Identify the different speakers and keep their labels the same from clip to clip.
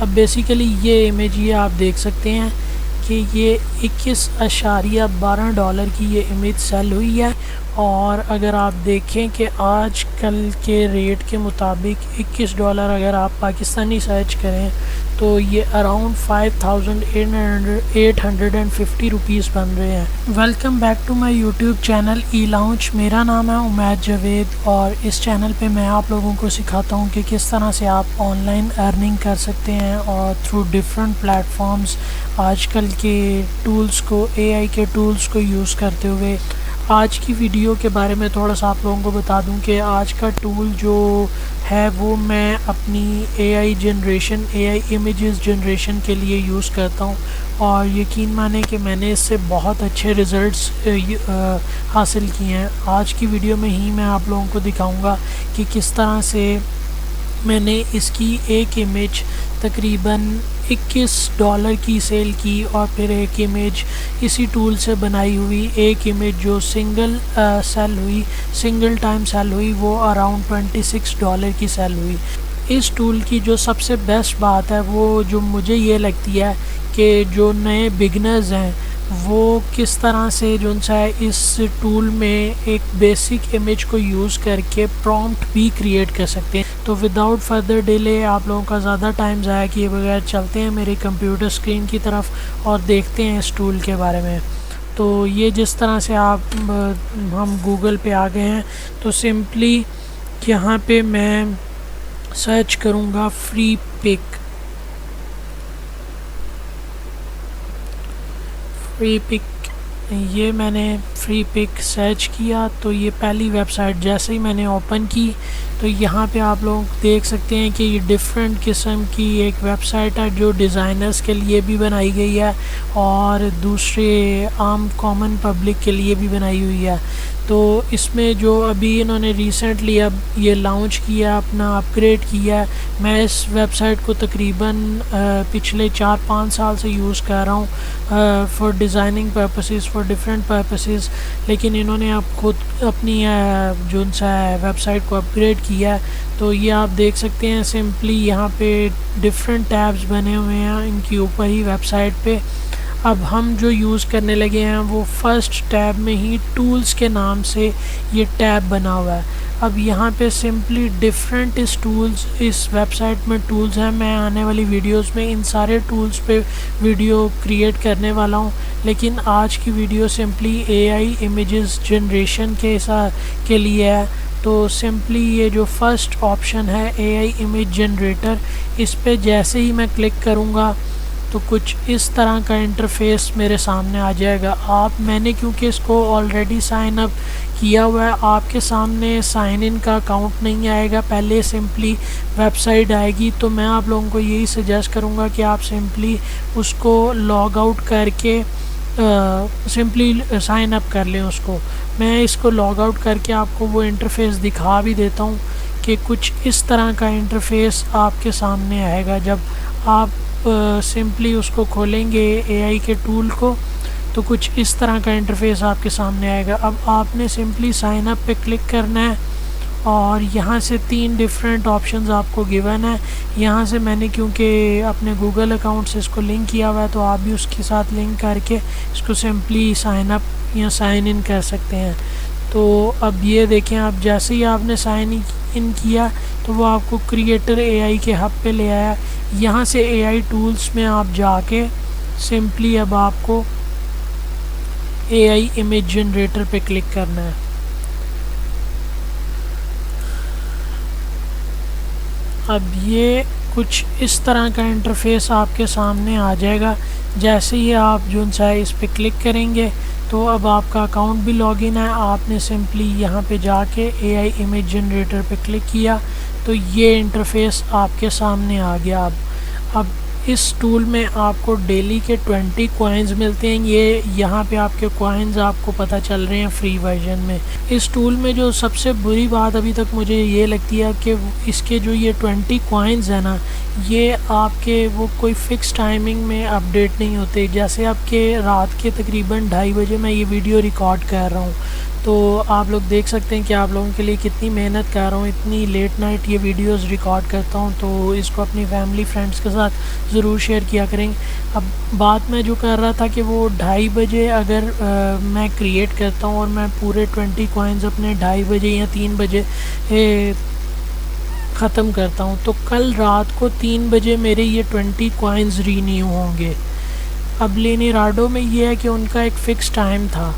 Speaker 1: اب بیسیکلی یہ امیج یہ آپ دیکھ سکتے ہیں کہ یہ $21.12 کی یہ امیج سیل ہوئی ہے، اور اگر آپ دیکھیں کہ آج کل کے ریٹ کے مطابق $21 اگر آپ پاکستانی سرچ کریں تو یہ اراؤنڈ 5850 روپیز بن رہے ہیں۔ Welcome back to my YouTube channel e lounge. میرا نام ہے عمید جاوید، اور اس چینل پہ میں آپ لوگوں کو سکھاتا ہوں کہ کس طرح سے آپ آن لائن ارننگ کر سکتے ہیں، اور تھرو ڈفرینٹ پلیٹ فارمز آج کل کے ٹولز کو، اے آئی کے ٹولز کو یوز کرتے ہوئے۔ آج کی ویڈیو کے بارے میں تھوڑا سا آپ لوگوں کو بتا دوں کہ آج کا ٹول جو ہے وہ میں اپنی اے آئی امیجز جنریشن کے لیے یوز کرتا ہوں، اور یقین مانیں کہ میں نے اس سے بہت اچھے ریزلٹس حاصل کیے ہیں۔ آج کی ویڈیو میں ہی میں آپ لوگوں کو دکھاؤں گا کہ کس طرح سے میں نے اس کی ایک امیج تقریباً $21 کی سیل کی، اور پھر ایک امیج اسی ٹول سے بنائی ہوئی ایک امیج جو سنگل ٹائم سیل ہوئی وہ اراؤنڈ $26 کی سیل ہوئی۔ اس ٹول کی جو سب سے بیسٹ بات ہے وہ جو مجھے یہ لگتی ہے کہ جو نئے بگنرز ہیں وہ کس طرح سے جو ہے اس ٹول میں ایک بیسک امیج کو یوز کر کے پرومپٹ بھی کریٹ کر سکتے ہیں۔ تو وداؤٹ فردر ڈیلے آپ لوگوں کا زیادہ ٹائم ضائع کیے بغیر چلتے ہیں میری کمپیوٹر اسکرین کی طرف اور دیکھتے ہیں اس ٹول کے بارے میں۔ تو یہ جس طرح سے ہم گوگل پہ آ گئے ہیں، تو سمپلی یہاں پہ میں سرچ کروں گا فری پک۔ یہ میں نے فری پک سرچ کیا تو یہ پہلی ویب سائٹ جیسے ہی میں نے اوپن کی تو یہاں پہ آپ لوگ دیکھ سکتے ہیں کہ یہ ڈفرینٹ قسم کی ایک ویب سائٹ ہے جو ڈیزائنرز کے لیے بھی بنائی گئی ہے اور دوسرے عام کامن پبلک کے لیے بھی بنائی ہوئی ہے۔ تو اس میں جو ابھی انہوں نے ریسنٹلی اب یہ لانچ کیا، اپنا اپ گریڈ کیا ہے، میں اس ویب سائٹ کو تقریباً پچھلے 4-5 سال سے یوز کر رہا ہوں for designing purposes, for different purposes, لیکن انہوں نے اب خود اپنی جو ویب سائٹ کو اپ گریڈ کیا ہے۔ تو یہ آپ دیکھ سکتے ہیں سمپلی یہاں پہ ڈفرینٹ ٹیبز بنے ہوئے ہیں ان کے اوپر ہی ویب سائٹ پہ۔ اب ہم جو یوز کرنے لگے ہیں وہ فرسٹ ٹیب میں ہی ٹولز کے نام سے یہ ٹیب بنا ہوا ہے۔ اب یہاں پہ سمپلی ڈفرینٹ اس ویب سائٹ میں ٹولز ہیں۔ میں آنے والی ویڈیوز میں ان سارے ٹولز پہ ویڈیو کریٹ کرنے والا ہوں، لیکن آج کی video simply a I images generation کے لیے ہے۔ تو سمپلی یہ جو فرسٹ آپشن ہے اے آئی امیج جنریٹر، اس پہ جیسے ہی میں کلک کروں گا تو کچھ اس طرح کا انٹرفیس میرے سامنے آ جائے گا۔ میں نے کیونکہ اس کو آلریڈی سائن اپ کیا ہوا ہے، آپ کے سامنے سائن ان کا اکاؤنٹ نہیں آئے گا، پہلے سمپلی ویب سائٹ آئے گی۔ تو میں آپ لوگوں کو یہی سجیسٹ کروں گا کہ آپ سمپلی اس کو لاگ آؤٹ کر کے سمپلی سائن اپ کر لیں اس کو۔ میں اس کو لاگ آؤٹ کر کے آپ کو وہ انٹرفیس دکھا بھی دیتا ہوں کہ کچھ اس طرح کا انٹرفیس آپ کے سامنے آئے گا۔ جب آپ سمپلی اس کو کھولیں گے اے آئی کے ٹول کو تو کچھ اس طرح کا انٹرفیس آپ کے سامنے آئے گا۔ اب آپ نے سمپلی سائن اپ پہ کلک کرنا ہے، اور یہاں سے 3 ڈفرینٹ آپشنز آپ کو گیون ہے۔ یہاں سے میں نے کیونکہ اپنے گوگل اکاؤنٹ سے اس کو لنک کیا ہوا ہے تو آپ بھی اس کے ساتھ لنک کر کے اس کو سمپلی سائن اپ یا سائن ان کر سکتے ہیں۔ تو اب یہ دیکھیں، اب جیسے ہی آپ نے سائن ان کیا تو وہ آپ کو کریٹر اے آئی کے ہب پہ لے آیا۔ یہاں سے اے آئی ٹولز میں آپ جا کے سمپلی اب آپ کو اے آئی امیج جنریٹر پہ کلک کرنا ہے۔ اب یہ کچھ اس طرح کا انٹرفیس آپ کے سامنے آ جائے گا۔ جیسے ہی آپ جو ہے اس پہ کلک کریں گے تو اب آپ کا اکاؤنٹ بھی لاگ ان ہے۔ آپ نے سمپلی یہاں پہ جا کے اے آئی امیج جنریٹر پہ کلک کیا تو یہ انٹرفیس آپ کے سامنے آ گیا۔ اب اس ٹول میں آپ کو ڈیلی کے 20 کوائنز ملتے ہیں۔ یہ یہاں پہ آپ کے کوائنز آپ کو پتہ چل رہے ہیں فری ورژن میں۔ اس ٹول میں جو سب سے بری بات ابھی تک مجھے یہ لگتی ہے کہ اس کے جو یہ 20 کوائنز ہیں نا، یہ آپ کے وہ کوئی فکس ٹائمنگ میں اپڈیٹ نہیں ہوتے۔ جیسے آپ کے رات کے تقریباً 2:30 بجے میں یہ ویڈیو ریکارڈ کر رہا ہوں تو آپ لوگ دیکھ سکتے ہیں کہ آپ لوگوں کے لیے کتنی محنت کر رہا ہوں، اتنی لیٹ نائٹ یہ ویڈیوز ریکارڈ کرتا ہوں، تو اس کو اپنی فیملی فرینڈس کے ساتھ ضرور شیئر کیا کریں۔ اب بات میں جو کر رہا تھا کہ وہ 2:30 بجے اگر میں کریٹ کرتا ہوں اور میں پورے 20 کوائنز اپنے 2:30 بجے یا 3 بجے ختم کرتا ہوں، تو کل رات کو 3 بجے میرے یہ 20 کوائنز رینیو ہوں گے۔ اب لینیراڈو میں یہ ہے کہ ان کا ایک فکس ٹائم تھا،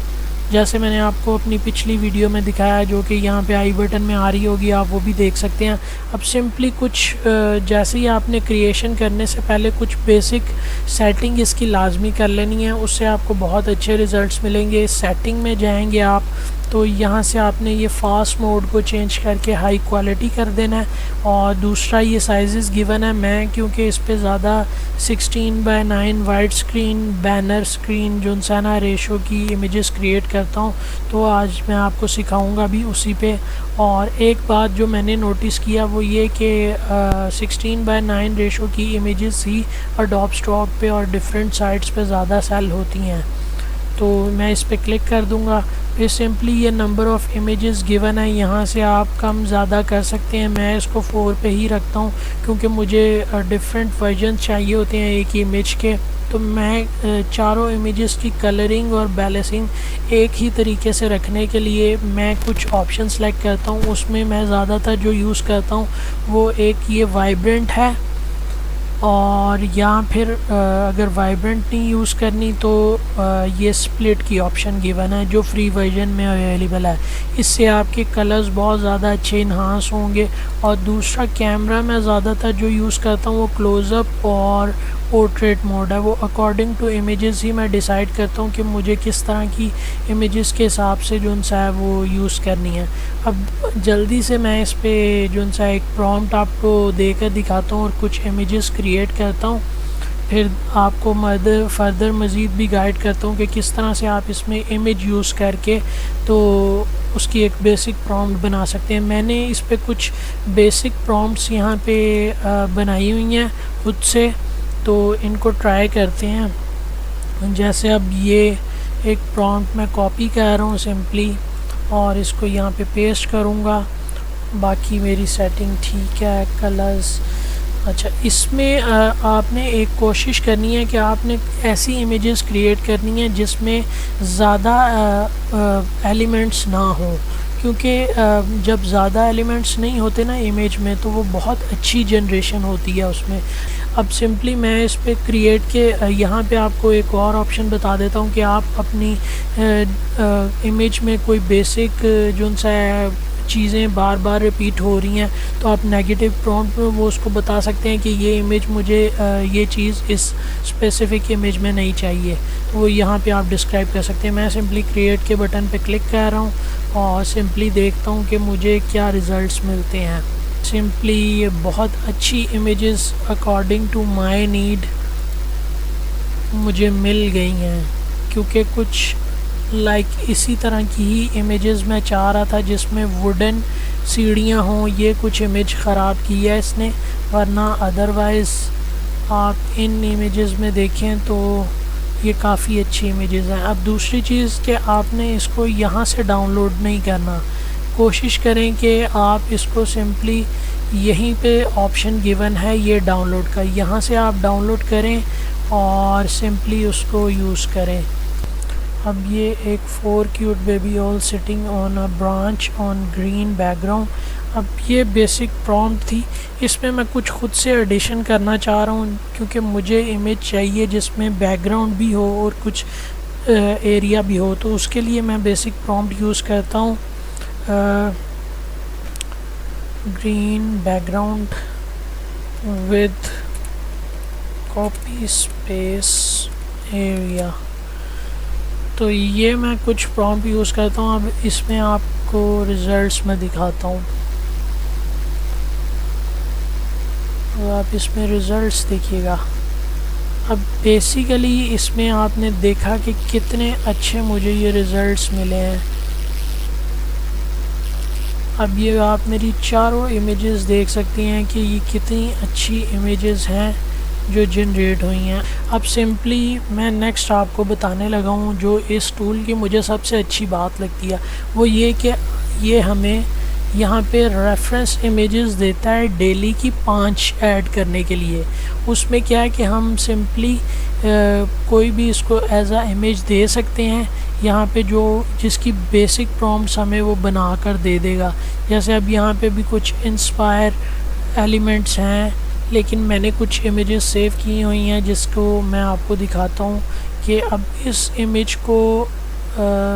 Speaker 1: جیسے میں نے آپ کو اپنی پچھلی ویڈیو میں دکھایا، جو کہ یہاں پہ آئی بٹن میں آ رہی ہوگی، آپ وہ بھی دیکھ سکتے ہیں۔ اب سمپلی کچھ جیسے ہی آپ نے کریشن کرنے سے پہلے کچھ بیسک سیٹنگ اس کی لازمی کر لینی ہے، اس سے آپ کو بہت اچھے ریزلٹس ملیں گے۔ سیٹنگ میں جائیں گے آپ تو یہاں سے آپ نے یہ فاسٹ موڈ کو چینج کر کے ہائی کوالٹی کر دینا ہے، اور دوسرا یہ سائزز گیون ہے، میں کیونکہ اس پہ زیادہ 16:9 وائڈ اسکرین بینر اسکرین جو ہے نا ریشو کی امیجز کریٹ کرتا ہوں، تو آج میں آپ کو سکھاؤں گا بھی اسی پہ۔ اور ایک بات جو میں نے نوٹس کیا وہ یہ کہ 16:9 ریشو کی امیجز ہی اڈوب اسٹاک پہ اور ڈفرینٹ سائٹس پہ زیادہ سیل ہوتی ہیں، تو میں اس پہ کلک کر دوں گا۔ پھر سمپلی یہ نمبر آف امیجز گیون ہے، یہاں سے آپ کم زیادہ کر سکتے ہیں۔ میں اس کو 4 پہ ہی رکھتا ہوں کیونکہ مجھے ڈفرینٹ ورژن چاہیے ہوتے ہیں ایک ہی امیج کے، تو میں چاروں امیجز کی کلرنگ اور بیلنسنگ ایک ہی طریقے سے رکھنے کے لیے میں کچھ آپشن سلیکٹ کرتا ہوں۔ اس میں میں زیادہ تر جو یوز کرتا ہوں وہ ایک یہ وائبرنٹ ہے، اور یا پھر اگر وائبرنٹ نہیں یوز کرنی تو یہ سپلٹ کی آپشن گیون ہے جو فری ورژن میں اویلیبل ہے۔ اس سے آپ کے کلرز بہت زیادہ اچھے انہانس ہوں گے۔ اور دوسرا کیمرہ میں زیادہ تر جو یوز کرتا ہوں وہ کلوز اپ اور پورٹریٹ موڈ ہے، وہ اکارڈنگ ٹو امیجز ہی میں ڈیسائیڈ کرتا ہوں کہ مجھے کس طرح کی امیجز کے حساب سے جو ہے وہ یوز کرنی ہے۔ اب جلدی سے میں اس پہ جو ہے ایک پرومپٹ آپ کو دے کر دکھاتا ہوں اور کچھ امیجز کریٹ کرتا ہوں، پھر آپ کو فردر مزید بھی گائیڈ کرتا ہوں کہ کس طرح سے آپ اس میں امیج یوز کر کے تو اس کی ایک بیسک پرومپٹ بنا سکتے ہیں۔ میں نے اس پہ کچھ بیسک پرومپٹس یہاں پہ بنائی ہوئی ہیں خود سے، تو ان کو ٹرائی کرتے ہیں۔ جیسے اب یہ ایک پرومپٹ میں کاپی کر رہا ہوں سمپلی، اور اس کو یہاں پہ پیسٹ کروں گا۔ باقی میری سیٹنگ ٹھیک ہے، کلرز اچھا۔ اس میں آپ نے ایک کوشش کرنی ہے کہ آپ نے ایسی امیجز کریٹ کرنی ہے جس میں زیادہ ایلیمنٹس نہ ہوں، کیونکہ جب زیادہ ایلیمنٹس نہیں ہوتے نا امیج میں تو وہ بہت اچھی جنریشن ہوتی ہے اس میں۔ اب سمپلی میں اس پہ کریٹ کے یہاں پہ آپ کو ایک اور آپشن بتا دیتا ہوں کہ آپ اپنی امیج میں کوئی بیسک جو سا چیزیں بار بار ریپیٹ ہو رہی ہیں تو آپ نیگیٹو پرومپٹ میں وہ اس کو بتا سکتے ہیں کہ یہ امیج مجھے یہ چیز اس اسپیسیفک امیج میں نہیں چاہیے، تو وہ یہاں پہ آپ ڈسکرائب کر سکتے ہیں۔ میں سمپلی کریٹ کے بٹن پہ کلک کر رہا ہوں اور سمپلی دیکھتا ہوں کہ مجھے کیا ریزلٹس ملتے ہیں۔ سمپلی یہ بہت اچھی images according to my need مجھے مل گئی ہیں، کیونکہ کچھ لائک اسی طرح کی ہی امیجز میں چاہ رہا تھا جس میں ووڈن سیڑھیاں ہوں۔ یہ کچھ امیج خراب کی ہے اس نے، ورنہ ادروائز آپ ان امیجز میں دیکھیں تو یہ کافی اچھی امیجز ہیں۔ اب دوسری چیز کہ آپ نے اس کو یہاں سے ڈاؤن لوڈ نہیں کرنا، کوشش کریں کہ آپ اس کو سمپلی یہیں پہ آپشن گیون ہے یہ ڈاؤن لوڈ کا، یہاں سے آپ ڈاؤن لوڈ کریں اور سمپلی اس کو یوز کریں۔ اب یہ ایک 4 cute baby all sitting on a branch on green back ground. اب یہ بیسک پرومپٹ تھی، اس میں میں کچھ خود سے ایڈیشن کرنا چاہ رہا ہوں کیونکہ مجھے امیج چاہیے جس میں بیک گراؤنڈ بھی ہو اور کچھ ایریا بھی ہو، تو اس کے لیے میں بیسک پرومپٹ یوز کرتا ہوں green back ground with copy space area, تو یہ میں کچھ پرومپٹ یوز کرتا ہوں۔ اب اس میں آپ کو ریزلٹس میں دکھاتا ہوں، آپ اس میں ریزلٹس دیکھیے گا۔ اب بیسیکلی اس میں آپ نے دیکھا کہ کتنے اچھے مجھے یہ ریزلٹس ملے ہیں۔ اب یہ آپ میری چاروں امیجز دیکھ سکتے ہیں کہ یہ کتنی اچھی امیجز ہیں جو جنریٹ ہوئی ہیں۔ اب سمپلی میں نیکسٹ آپ کو بتانے لگا ہوں جو اس ٹول کی مجھے سب سے اچھی بات لگتی ہے، وہ یہ کہ یہ ہمیں یہاں پہ ریفرنس امیجز دیتا ہے ڈیلی کی 5 ایڈ کرنے کے لیے۔ اس میں کیا ہے کہ ہم سمپلی کوئی بھی اس کو ایز اے امیج دے سکتے ہیں، یہاں پہ جو جس کی بیسک پرومپٹس ہمیں وہ بنا کر دے دے گا۔ جیسے اب یہاں پہ بھی کچھ انسپائر ایلیمنٹس ہیں، لیکن میں نے کچھ امیجز سیو کی ہوئی ہیں جس کو میں آپ کو دکھاتا ہوں کہ اب اس امیج کو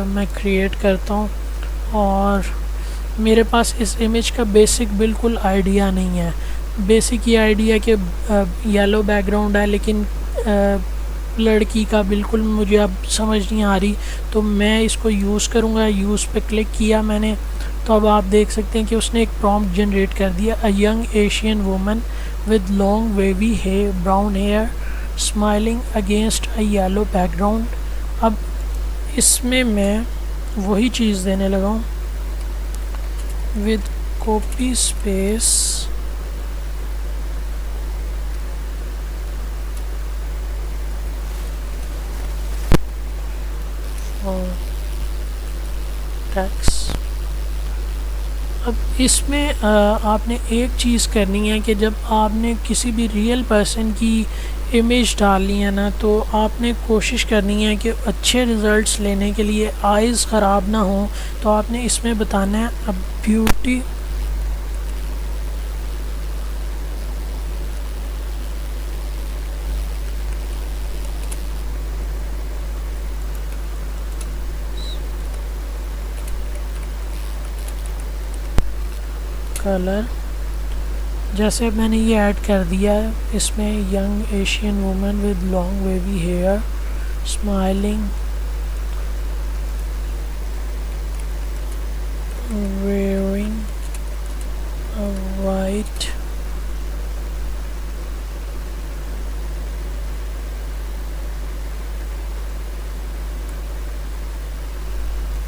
Speaker 1: میں کریٹ کرتا ہوں، اور میرے پاس اس امیج کا بیسک بالکل آئیڈیا نہیں ہے۔ بیسک یہ آئیڈیا کہ یلو بیک گراؤنڈ ہے، لیکن لڑکی کا بالکل مجھے اب سمجھ نہیں آ رہی، تو میں اس کو یوز کروں گا۔ یوز پہ کلک کیا میں نے، تو اب آپ دیکھ سکتے ہیں کہ اس نے ایک پرومپٹ جنریٹ کر دیا، a young Asian woman with long wavy hair brown hair smiling against a yellow background. اب اس میں وہی چیز دینے لگا ہوں، ود کاپی اسپیس ٹیکس۔ اب اس میں آپ نے ایک چیز کرنی ہے کہ جب آپ نے کسی بھی ریئل پرسن کی امیج ڈالنی ہے نا، تو آپ نے کوشش کرنی ہے کہ اچھے ریزلٹس لینے کے لیے آئیز خراب نہ ہوں، تو آپ نے اس میں بتانا ہے اب بیوٹی کلر۔ جیسے میں نے یہ ایڈ کر دیا ہے اس میں، young Asian woman with long wavy hair smiling wearing white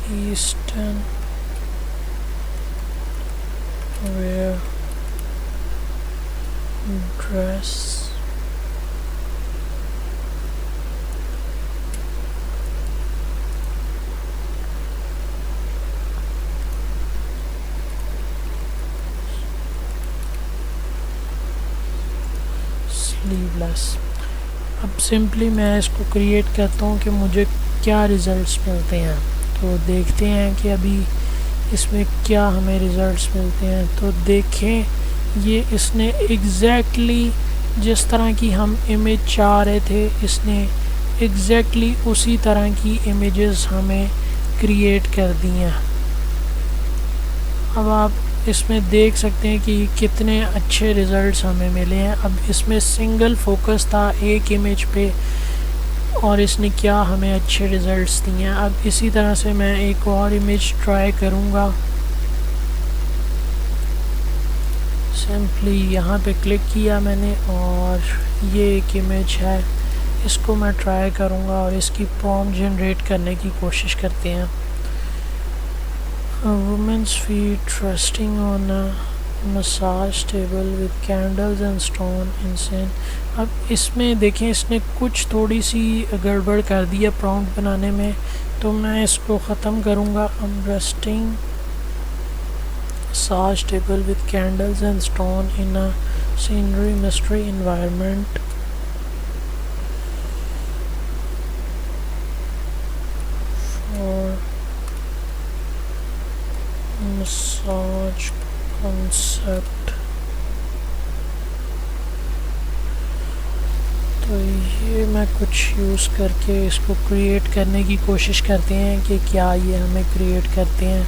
Speaker 1: eastern wear dress. Sleeveless. اب سمپلی میں اس کو کریٹ کرتا ہوں کہ مجھے کیا ریزلٹس ملتے ہیں، تو دیکھتے ہیں کہ ابھی اس میں کیا ہمیں ریزلٹس ملتے ہیں۔ تو دیکھیں یہ اس نے ایگزیکٹلی جس طرح کی ہم امیج چاہ رہے تھے، اس نے ایگزیکٹلی اسی طرح کی امیجز ہمیں کریٹ کر دی ہیں۔ اب آپ اس میں دیکھ سکتے ہیں کہ کتنے اچھے ریزلٹس ہمیں ملے ہیں۔ اب اس میں سنگل فوکس تھا ایک امیج پہ، اور اس نے کیا ہمیں اچھے ریزلٹس دیے ہیں۔ اب اسی طرح سے میں ایک اور امیج ٹرائی کروں گا۔ سمپلی یہاں پہ کلک کیا میں نے، اور یہ ایک امیج ہے، اس کو میں ٹرائی کروں گا اور اس کی پرومپٹ جنریٹ کرنے کی کوشش کرتے ہیں۔ Women's feet resting on a massage table with candles and stone incense. اب اس میں دیکھیں اس نے کچھ تھوڑی سی گڑبڑ کر دی ہے پرومپٹ بنانے میں، تو میں اس کو ختم کروں گا۔ Resting massage table with candles and stone in a scenery mystery environment. Massage concept. تو یہ میں کچھ یوز کر کے اس کو کریٹ کرنے کی کوشش کرتے ہیں کہ کیا یہ ہمیں کریٹ کرتے ہیں۔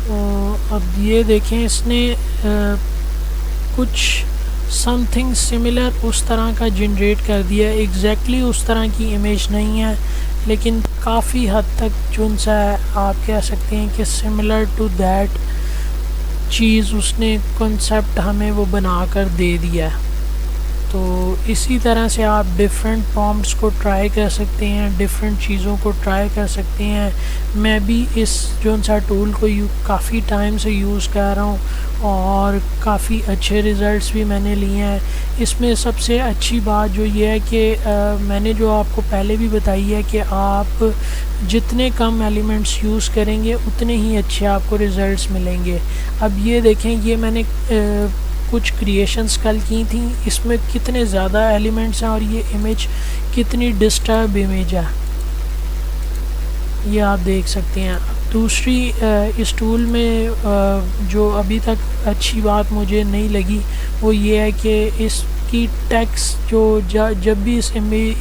Speaker 1: تو اب یہ دیکھیں اس نے کچھ سم تھنگ سملر اس طرح کا جنریٹ کر دیا۔ ایگزیکٹلی اس طرح کی امیج نہیں ہے، لیکن کافی حد تک جن سا ہے، آپ کہہ سکتے ہیں کہ سملر ٹو دیٹ چیز اس نے کنسیپٹ ہمیں وہ بنا کر دے دیا ہے۔ تو اسی طرح سے آپ ڈفرینٹ پرومپٹس کو ٹرائی کر سکتے ہیں، ڈفرینٹ چیزوں کو ٹرائی کر سکتے ہیں۔ میں بھی اس جو سا ٹول کو کافی ٹائم سے یوز کر رہا ہوں اور کافی اچھے ریزلٹس بھی میں نے لیے ہیں۔ اس میں سب سے اچھی بات جو یہ ہے کہ میں نے جو آپ کو پہلے بھی بتائی ہے کہ آپ جتنے کم ایلیمنٹس یوز کریں گے اتنے ہی اچھے آپ کو ریزلٹس ملیں گے۔ اب یہ دیکھیں، یہ میں نے کچھ کریشنز کل کی تھیں، اس میں کتنے زیادہ ایلیمنٹس ہیں اور یہ امیج کتنی ڈسٹرب امیج ہے، یہ آپ دیکھ سکتے ہیں۔ دوسری اس ٹول میں جو ابھی تک اچھی بات مجھے نہیں لگی وہ یہ ہے کہ اس کی ٹیکسٹ جو جب بھی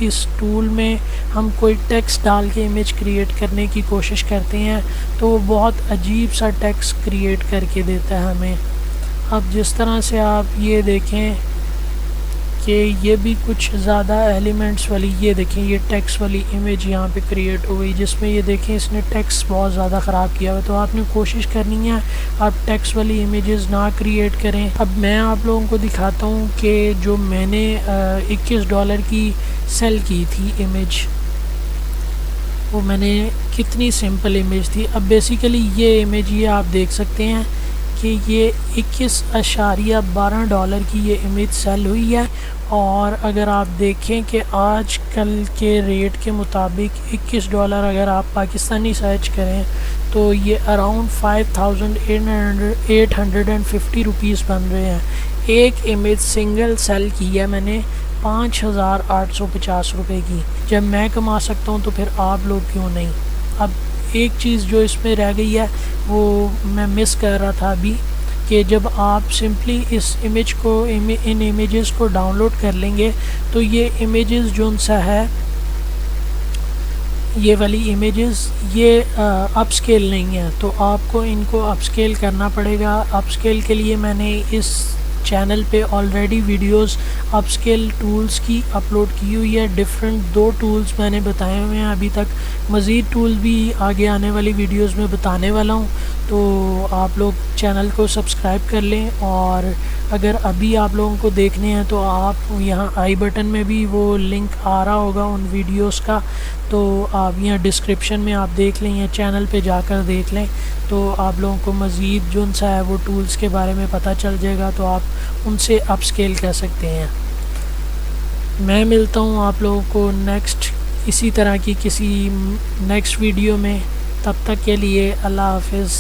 Speaker 1: اس ٹول میں ہم کوئی ٹیکسٹ ڈال کے امیج کریٹ کرنے کی کوشش کرتے ہیں تو وہ بہت عجیب سا ٹیکسٹ کریٹ کر کے دیتا ہے ہمیں۔ اب جس طرح سے آپ یہ دیکھیں کہ یہ بھی کچھ زیادہ ایلیمنٹس والی، یہ دیکھیں یہ ٹیکسٹ والی امیج یہاں پہ کریٹ ہو گئی، جس میں یہ دیکھیں اس نے ٹیکسٹ بہت زیادہ خراب کیا ہوا، تو آپ نے کوشش کرنی ہے آپ ٹیکسٹ والی امیجز نہ کریٹ کریں۔ اب میں آپ لوگوں کو دکھاتا ہوں کہ جو میں نے $21 کی سیل کی تھی امیج، وہ میں نے کتنی سمپل امیج تھی۔ اب بیسیکلی یہ امیج یہ آپ دیکھ سکتے ہیں کہ یہ $21.12 کی یہ امیج سیل ہوئی ہے، اور اگر آپ دیکھیں کہ آج کل کے ریٹ کے مطابق $21 اگر آپ پاکستانی سرچ کریں تو یہ اراؤنڈ 5850 روپیز بن رہے ہیں۔ ایک امیج سنگل سیل کی ہے میں نے 5850 روپے کی۔ جب میں کما سکتا ہوں تو پھر آپ لوگ کیوں نہیں؟ اب ایک چیز جو اس میں رہ گئی ہے وہ میں مس کر رہا تھا ابھی، کہ جب آپ سمپلی اس امیج کو ان امیجز کو ڈاؤن لوڈ کر لیں گے تو یہ امیجز جو سا ہے، یہ والی امیجز یہ اپ سکیل نہیں ہے، تو آپ کو ان کو اپ سکیل کرنا پڑے گا۔ اپ سکیل کے لیے میں نے اس چینل پہ آلریڈی ویڈیوز اپ سکیل ٹولز کی اپلوڈ کی ہوئی ہے، ڈفرینٹ 2 ٹولز میں نے بتائے ہوئے ہیں ابھی تک، مزید ٹول بھی آگے آنے والی ویڈیوز میں بتانے والا ہوں، تو آپ لوگ چینل کو سبسکرائب کر لیں، اور اگر ابھی آپ لوگوں کو دیکھنے ہیں تو آپ یہاں آئی بٹن میں بھی وہ لنک آ رہا ہوگا ان ویڈیوز کا، تو آپ یہاں ڈسکرپشن میں آپ دیکھ لیں یا چینل پہ جا کر دیکھ لیں، تو آپ لوگوں کو مزید جو سا ہے وہ ٹولز کے بارے میں پتہ چل جائے گا، تو آپ ان سے اپ سکیل کر سکتے ہیں۔ میں ملتا ہوں آپ لوگوں کو نیکسٹ اسی طرح کی کسی نیکسٹ ویڈیو میں، تب تک کے لیے اللہ حافظ۔